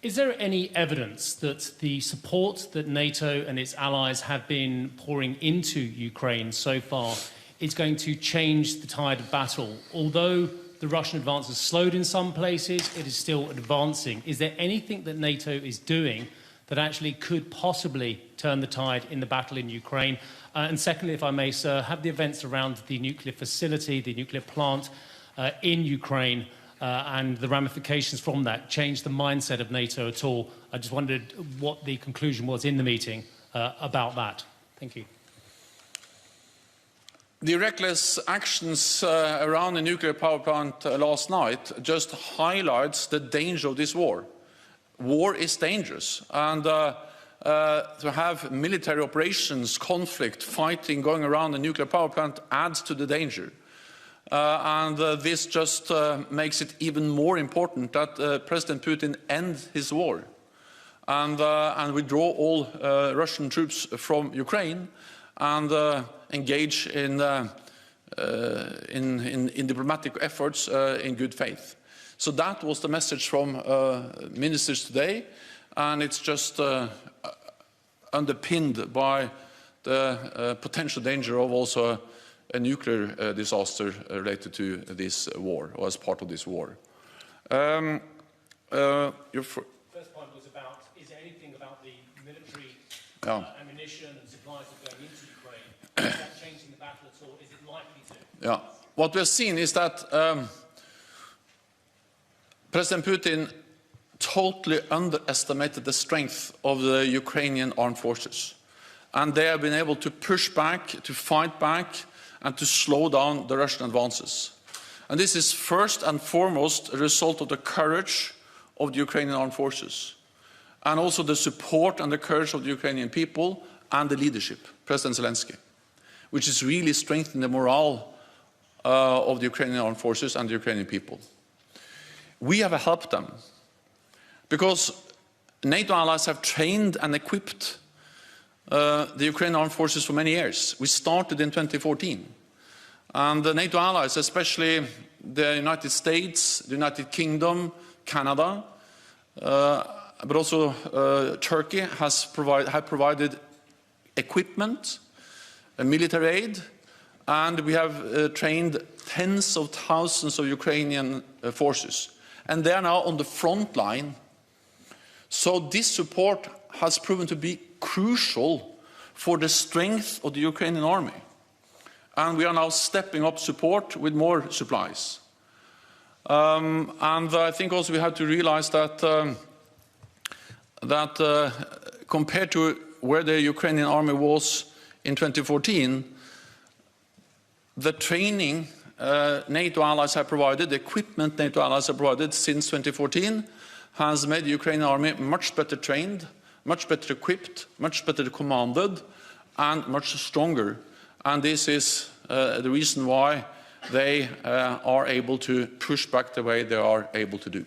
Is there any evidence that the support that NATO and its allies have been pouring into Ukraine so far is going to change the tide of battle? Although the Russian advance has slowed in some places, it is still advancing. Is there anything that NATO is doing that actually could possibly turn the tide in the battle in Ukraine? And secondly, if I may, sir, have the events around the nuclear facility, the nuclear plant in Ukraine, and the ramifications from that changed the mindset of NATO at all? I just wondered what the conclusion was in the meeting about that. Thank you. The reckless actions around the nuclear power plant last night just highlights the danger of this war. War is dangerous, and to have military operations, conflict, fighting going around the nuclear power plant adds to the danger. This just makes it even more important that President Putin end his war and withdraw all Russian troops from Ukraine and engage in diplomatic efforts in good faith. So that was the message from ministers today, and it's just underpinned by the potential danger of also a nuclear disaster related to this war, or as part of this war. Your first point was about, is there anything about the military ammunition and supplies that are going into Ukraine? Is that changing the battle at all? Is it likely to? Yeah. What we've seen is that President Putin totally underestimated the strength of the Ukrainian armed forces. And they have been able to push back, to fight back, and to slow down the Russian advances. And this is first and foremost a result of the courage of the Ukrainian armed forces, and also the support and the courage of the Ukrainian people and the leadership, President Zelensky, which is really strengthening the morale of the Ukrainian armed forces and the Ukrainian people. We have helped them because NATO allies have trained and equipped the Ukrainian armed forces for many years. We started in 2014. And the NATO allies, especially the United States, the United Kingdom, Canada, but also Turkey, have provided equipment, military aid, and we have trained tens of thousands of Ukrainian forces. And they are now on the front line. So this support has proven to be crucial for the strength of the Ukrainian army. And we are now stepping up support with more supplies. And I think also we have to realize that, compared to where the Ukrainian army was in 2014, the training NATO allies have provided, the equipment NATO allies have provided since 2014 has made the Ukrainian army much better trained, much better equipped, much better commanded, and much stronger. And this is the reason why they are able to push back the way they are able to do.